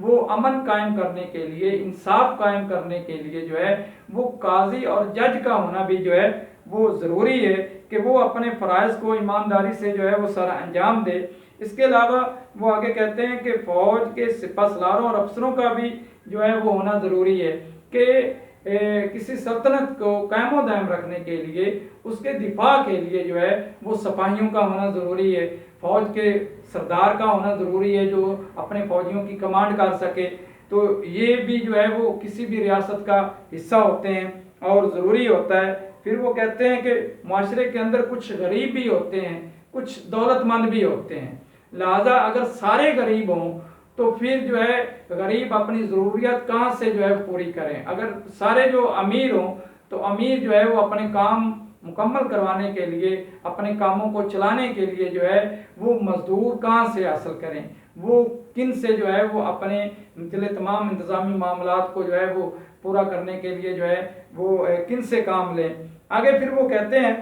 وہ امن قائم کرنے کے لیے، انصاف قائم کرنے کے لیے جو ہے وہ قاضی اور جج کا ہونا بھی جو ہے وہ ضروری ہے کہ وہ اپنے فرائض کو ایمانداری سے جو ہے وہ سر انجام دے۔ اس کے علاوہ وہ آگے کہتے ہیں کہ فوج کے سپہ سالاروں اور افسروں کا بھی جو ہے وہ ہونا ضروری ہے کہ کسی سلطنت کو قائم و دائم رکھنے کے لیے، اس کے دفاع کے لیے جو ہے وہ سپاہیوں کا ہونا ضروری ہے، فوج کے سردار کا ہونا ضروری ہے جو اپنے فوجیوں کی کمانڈ کر سکے۔ تو یہ بھی جو ہے وہ کسی بھی ریاست کا حصہ ہوتے ہیں اور ضروری ہوتا ہے۔ پھر وہ کہتے ہیں کہ معاشرے کے اندر کچھ غریب بھی ہوتے ہیں، کچھ دولت مند بھی ہوتے ہیں، لہذا اگر سارے غریب ہوں تو پھر جو ہے غریب اپنی ضروریات کہاں سے جو ہے پوری کریں۔ اگر سارے جو امیر ہوں تو امیر جو ہے وہ اپنے کام مکمل کروانے کے لیے، اپنے کاموں کو چلانے کے لیے جو ہے وہ مزدور کہاں سے حاصل کریں، وہ کن سے جو ہے وہ اپنے تمام انتظامی معاملات کو جو ہے وہ پورا کرنے کے لیے جو ہے وہ کن سے کام لیں۔ آگے پھر وہ کہتے ہیں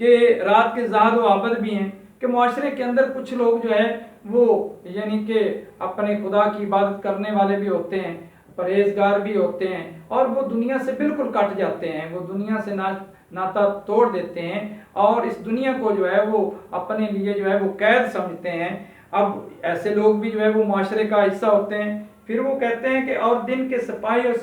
کہ رات کے زاہد و عابد بھی ہیں کہ معاشرے کے اندر کچھ لوگ جو ہے وہ یعنی کہ اپنے خدا کی عبادت کرنے والے بھی ہوتے ہیں، پرہیزگار بھی ہوتے ہیں، اور وہ دنیا سے بالکل کٹ جاتے ہیں، وہ دنیا سے ناتا توڑ دیتے ہیں اور اس دنیا کو جو ہے وہ اپنے لیے جو ہے وہ قید سمجھتے ہیں۔ اب ایسے لوگ بھی جو ہے وہ معاشرے کا حصہ ہوتے ہیں۔ پھر وہ کہتے ہیں کہ اور دن کے سپاہی اور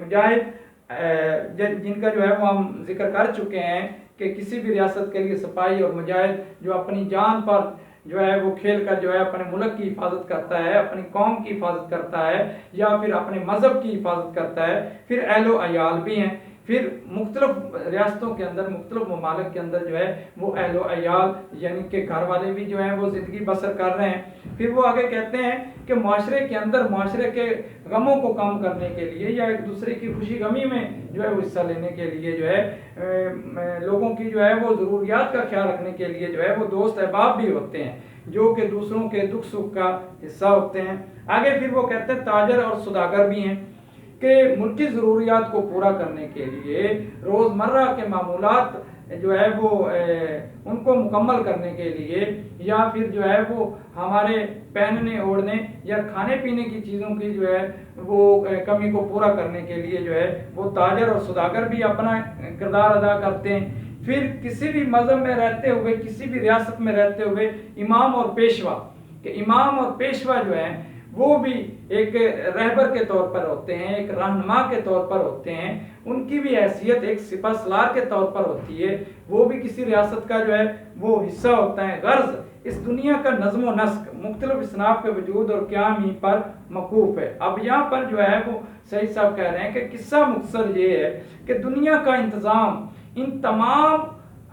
مجاہد جن کا جو ہے وہ ہم ذکر کر چکے ہیں کہ کسی بھی ریاست کے لیے سپاہی اور مجاہد جو اپنی جان پر جو ہے وہ کھیل کر جو ہے اپنے ملک کی حفاظت کرتا ہے، اپنی قوم کی حفاظت کرتا ہے یا پھر اپنے مذہب کی حفاظت کرتا ہے۔ پھر اہل و عیال بھی ہیں، پھر مختلف ریاستوں کے اندر، مختلف ممالک کے اندر جو ہے وہ اہل و عیال یعنی کہ گھر والے بھی جو ہیں وہ زندگی بسر کر رہے ہیں۔ پھر وہ آگے کہتے ہیں کہ معاشرے کے اندر معاشرے کے غموں کو کم کرنے کے لیے یا ایک دوسرے کی خوشی غمی میں جو ہے وہ حصہ لینے کے لیے جو ہے لوگوں کی جو ہے وہ ضروریات کا خیال رکھنے کے لیے جو ہے وہ دوست احباب بھی ہوتے ہیں جو کہ دوسروں کے دکھ سکھ کا حصہ ہوتے ہیں۔ آگے پھر وہ کہتے ہیں تاجر اور سوداگر بھی ہیں کہ ملکی ضروریات کو پورا کرنے کے لیے، روزمرہ کے معمولات جو ہے وہ ان کو مکمل کرنے کے لیے یا پھر جو ہے وہ ہمارے پہننے اوڑھنے یا کھانے پینے کی چیزوں کی جو ہے وہ کمی کو پورا کرنے کے لیے جو ہے وہ تاجر اور سوداگر بھی اپنا کردار ادا کرتے ہیں۔ پھر کسی بھی مذہب میں رہتے ہوئے، کسی بھی ریاست میں رہتے ہوئے امام اور پیشوا، کہ امام اور پیشوا جو ہیں وہ بھی ایک رہبر کے طور پر ہوتے ہیں، ایک رہنما کے طور پر ہوتے ہیں، ان کی بھی حیثیت ایک سپہ سالار کے طور پر ہوتی ہے، وہ بھی کسی ریاست کا جو ہے وہ حصہ ہوتا ہے۔ غرض اس دنیا کا نظم و نسق مختلف اصناف کے وجود اور قیام ہی پر موقوف ہے۔ اب یہاں پر جو ہے وہ سعید صاحب کہہ رہے ہیں کہ قصہ مختصر یہ ہے کہ دنیا کا انتظام ان تمام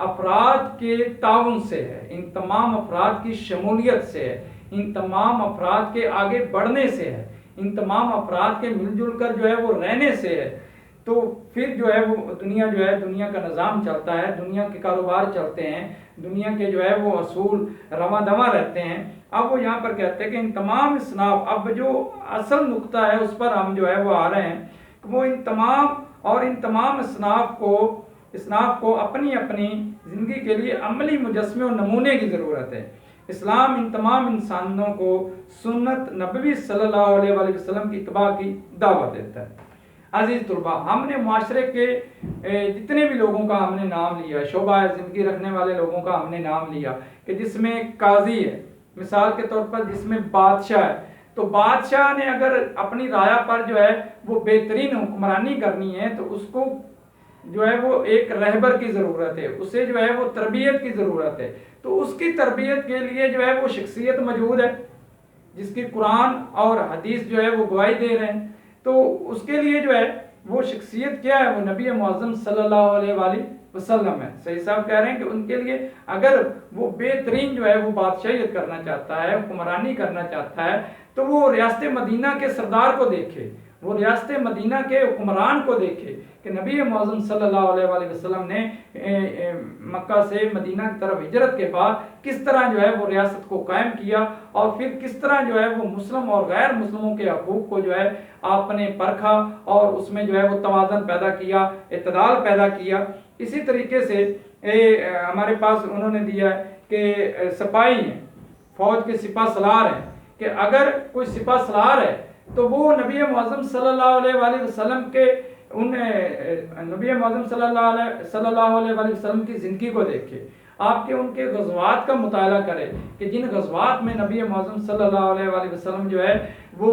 افراد کے تعاون سے ہے، ان تمام افراد کی شمولیت سے ہے، ان تمام افراد کے آگے بڑھنے سے ہے، ان تمام افراد کے مل جل کر جو ہے وہ رہنے سے ہے۔ تو پھر جو ہے وہ دنیا کا نظام چلتا ہے، دنیا کے کاروبار چلتے ہیں، دنیا کے جو ہے وہ اصول رواں دواں رہتے ہیں۔ اب وہ یہاں پر کہتے ہیں کہ ان تمام اصناف، اب جو اصل نقطہ ہے اس پر ہم جو ہے وہ آ رہے ہیں کہ وہ ان تمام اصناف کو اپنی اپنی زندگی کے لیے عملی مجسمے اور نمونے کی ضرورت ہے۔ اسلام ان تمام انسانوں کو سنت نبوی صلی اللہ علیہ وآلہ وسلم کی اتباع کی دعوت دیتا ہے۔ عزیز طلباء، ہم نے معاشرے کے جتنے بھی لوگوں کا ہم نے نام لیا، شعبہ زندگی رکھنے والے لوگوں کا ہم نے نام لیا کہ جس میں قاضی ہے، مثال کے طور پر جس میں بادشاہ ہے، تو بادشاہ نے اگر اپنی رعایا پر جو ہے وہ بہترین حکمرانی کرنی ہے تو اس کو جو ہے وہ ایک رہبر کی ضرورت ہے، اسے جو ہے وہ تربیت کی ضرورت ہے۔ تو اس کی تربیت کے لیے جو ہے وہ شخصیت موجود ہے جس کی قرآن اور حدیث جو ہے وہ گواہی دے رہے ہیں۔ تو اس کے لیے جو ہے وہ شخصیت کیا ہے؟ وہ نبی معظم صلی اللہ علیہ وآلہ وسلم ہے۔ صحیح صاحب کہہ رہے ہیں کہ ان کے لیے اگر وہ بہترین جو ہے وہ بادشاہیت کرنا چاہتا ہے، حکمرانی کرنا چاہتا ہے، تو وہ ریاست مدینہ کے سردار کو دیکھے، وہ ریاست مدینہ کے حکمران کو دیکھے کہ نبی معظم صلی اللہ علیہ وآلہ وسلم نے مکہ سے مدینہ کی طرف ہجرت کے بعد کس طرح جو ہے وہ ریاست کو قائم کیا اور پھر کس طرح جو ہے وہ مسلم اور غیر مسلموں کے حقوق کو جو ہے آپ نے پرکھا اور اس میں جو ہے وہ توازن پیدا کیا، اعتدال پیدا کیا۔ اسی طریقے سے ہمارے پاس انہوں نے دیا ہے کہ سپاہی ہیں، فوج کے سپہ سالار ہیں کہ اگر کوئی سپہ سالار ہے تو وہ نبی معظم صلی اللہ علیہ وسلم کے نبی معظم صلی اللہ علیہ وسلم کی زندگی کو دیکھے، آپ کے ان کے غزوات کا مطالعہ کرے کہ جن غزوات میں نبی معظم صلی اللہ علیہ وسلم جو ہے وہ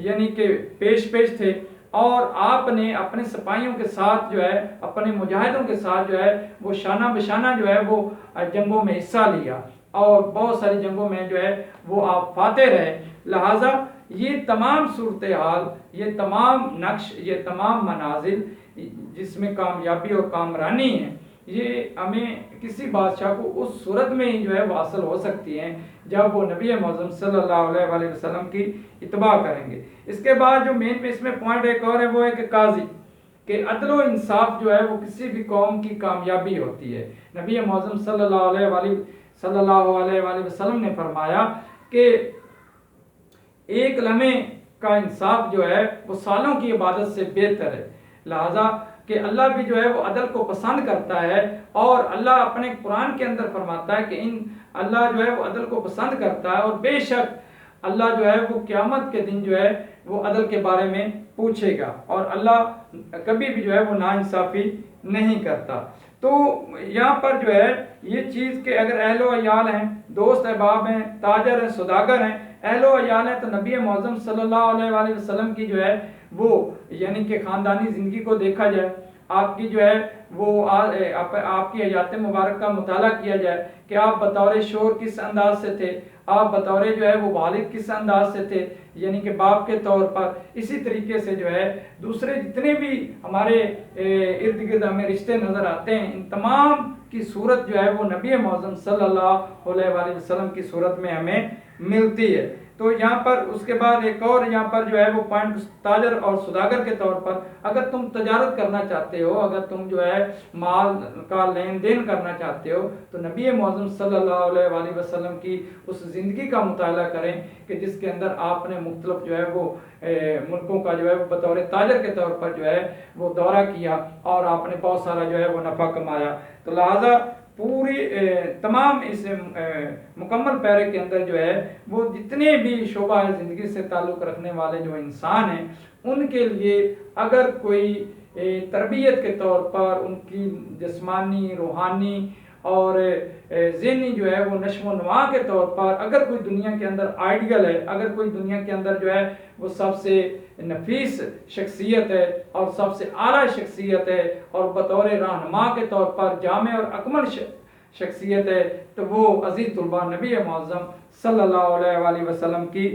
یعنی کہ پیش تھے، اور آپ نے اپنے سپاہیوں کے ساتھ جو ہے، اپنے مجاہدوں کے ساتھ جو ہے وہ شانہ بشانہ جو ہے وہ جنگوں میں حصہ لیا، اور بہت ساری جنگوں میں جو ہے وہ آپ فاتح رہے۔ لہٰذا یہ تمام صورتحال، یہ تمام نقش، یہ تمام منازل جس میں کامیابی اور کامرانی ہے، یہ ہمیں کسی بادشاہ کو اس صورت میں ہی جو ہے وہ حاصل ہو سکتی ہیں جب وہ نبی معظم صلی اللہ علیہ وسلم کی اتباع کریں گے۔ اس کے بعد جو مین اس میں پوائنٹ ایک اور ہے وہ ہے کہ قاضی، کہ عدل و انصاف جو ہے وہ کسی بھی قوم کی کامیابی ہوتی ہے۔ نبی معظم صلی اللہ علیہ وسلم نے فرمایا کہ ایک لمحے کا انصاف جو ہے وہ سالوں کی عبادت سے بہتر ہے۔ لہٰذا کہ اللہ بھی جو ہے وہ عدل کو پسند کرتا ہے، اور اللہ اپنے قرآن کے اندر فرماتا ہے کہ اللہ جو ہے وہ عدل کو پسند کرتا ہے، اور بے شک اللہ جو ہے وہ قیامت کے دن جو ہے وہ عدل کے بارے میں پوچھے گا، اور اللہ کبھی بھی جو ہے وہ ناانصافی نہیں کرتا۔ تو یہاں پر جو ہے یہ چیز کہ اگر اہل و عیال ہیں، دوست احباب ہیں، تاجر ہیں، سوداگر ہیں، اہل و عیال ہیں، تو نبی معظم صلی اللہ علیہ وسلم کی جو ہے وہ یعنی کہ خاندانی زندگی کو دیکھا جائے، آپ کی جو ہے وہ آپ کی حیات مبارک کا مطالعہ کیا جائے کہ آپ بطور شوہر کس انداز سے تھے، آپ بطور جو ہے وہ والد کس انداز سے تھے، یعنی کہ باپ کے طور پر۔ اسی طریقے سے جو ہے دوسرے جتنے بھی ہمارے ارد گرد ہمیں رشتے نظر آتے ہیں، ان تمام کی صورت جو ہے وہ نبی معظم صلی اللہ علیہ وسلم کی صورت میں ہمیں ملتی ہے۔ تو یہاں پر اس کے بعد ایک اور یہاں پر جو ہے وہ پوائنٹ تاجر اور سوداگر کے طور پر، اگر تم تجارت کرنا چاہتے ہو، اگر تم جو ہے مال کا لین دین کرنا چاہتے ہو، تو نبی معظم صلی اللہ علیہ وسلم کی اس زندگی کا مطالعہ کریں کہ جس کے اندر آپ نے مختلف جو ہے وہ ملکوں کا جو ہے وہ بطور تاجر کے طور پر جو ہے وہ دورہ کیا، اور آپ نے بہت سارا جو ہے وہ نفع کمایا۔ تو لہٰذا پوری تمام اس مکمل پیرے کے اندر جو ہے وہ جتنے بھی شعبہ زندگی سے تعلق رکھنے والے جو انسان ہیں، ان کے لیے اگر کوئی تربیت کے طور پر ان کی جسمانی، روحانی اور ذہنی جو ہے وہ نشو و نما کے طور پر اگر کوئی دنیا کے اندر آئیڈیل ہے، اگر کوئی دنیا کے اندر جو ہے وہ سب سے نفیس شخصیت ہے اور سب سے اعلیٰ شخصیت ہے اور بطور رہنما کے طور پر جامع اور اکمل شخصیت ہے، تو وہ عزیز طلباء نبی معظم صلی اللہ علیہ وسلم کی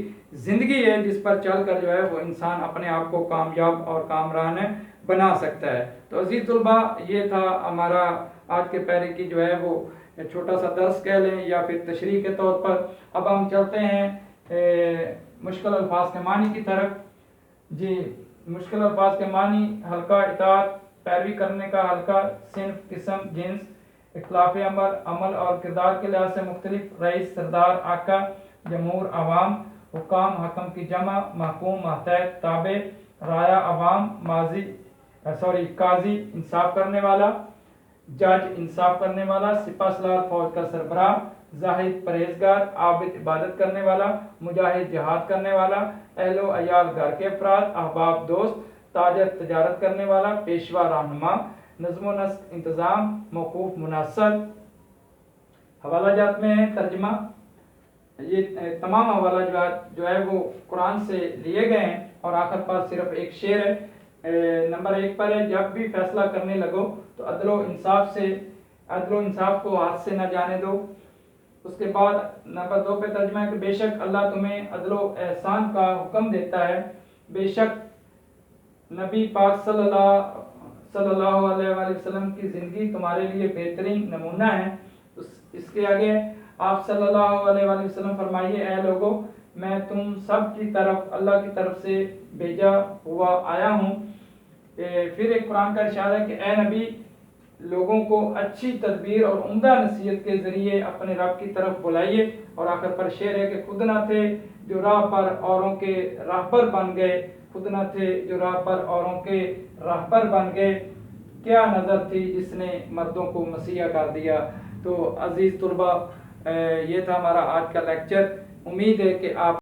زندگی ہے، جس پر چل کر جو ہے وہ انسان اپنے آپ کو کامیاب اور کامران بنا سکتا ہے۔ تو عزیز طلباء یہ تھا ہمارا آج کے پیرے کی جو ہے وہ چھوٹا سا درس کہہ لیں یا پھر تشریح کے طور پر۔ اب ہم چلتے ہیں مشکل الفاظ کے معنی کی طرف۔ جی، مشکل الفاظ کے معنی: حلقہ اطاعت، پیروی کرنے کا حلقہ، صنف، قسم، جنس، اختلاف عمل اور کردار کے لحاظ سے مختلف، رئیس، سردار، آقا، جمہور، عوام، حکام، حکم کی جمع، محکوم، ماتحت، تابع، رعایا، عوام، قاضی، انصاف کرنے والا، جج، انصاف کرنے والا، سپہ سالار، فوج کا سربراہ، زاہد، پرہیزگار، عابد، عبادت کرنے والا، مجاہد، جہاد کرنے والا، اہل و عیال، گھر کے افراد، احباب، دوست، تاجر، تجارت کرنے والا، پیشوا، رہنما، نظم و نسق، انتظام، موقوف، منحصر۔ حوالہ جات میں ہے ترجمہ۔ یہ تمام حوالہ جات جو ہے وہ قرآن سے لیے گئے ہیں، اور آخر پر صرف ایک شعر ہے۔ نمبر 1 پر ہے: جب بھی فیصلہ کرنے لگو تو عدل و انصاف کو ہاتھ سے نہ جانے دو۔ اس کے بعد نمبر 2 پہ ترجمہ ہے کہ بے شک اللہ تمہیں عدل و احسان کا حکم دیتا ہے، بے شک نبی پاک صلی اللہ علیہ وسلم کی زندگی تمہارے لیے بہترین نمونہ ہے۔ اس کے آگے آپ صلی اللہ علیہ وسلم فرمائیے: اے لوگو، میں تم سب کی طرف اللہ کی طرف سے بھیجا ہوا آیا ہوں۔ پھر ایک قرآن کا ارشاد ہے کہ اے نبی، لوگوں کو اچھی تدبیر اور عمدہ نصیحت کے ذریعے اپنے رب کی طرف بلائیے۔ اور آخر پر شعر ہے کہ خود نہ تھے جو راہ پر اوروں کے راہبر بن گئے، خود نہ تھے جو راہ پر اوروں کے راہبر بن گئے، کیا نظر تھی جس نے مردوں کو مسیحا کر دیا۔ تو عزیز طلباء، یہ تھا ہمارا آج کا لیکچر۔ امید ہے کہ آپ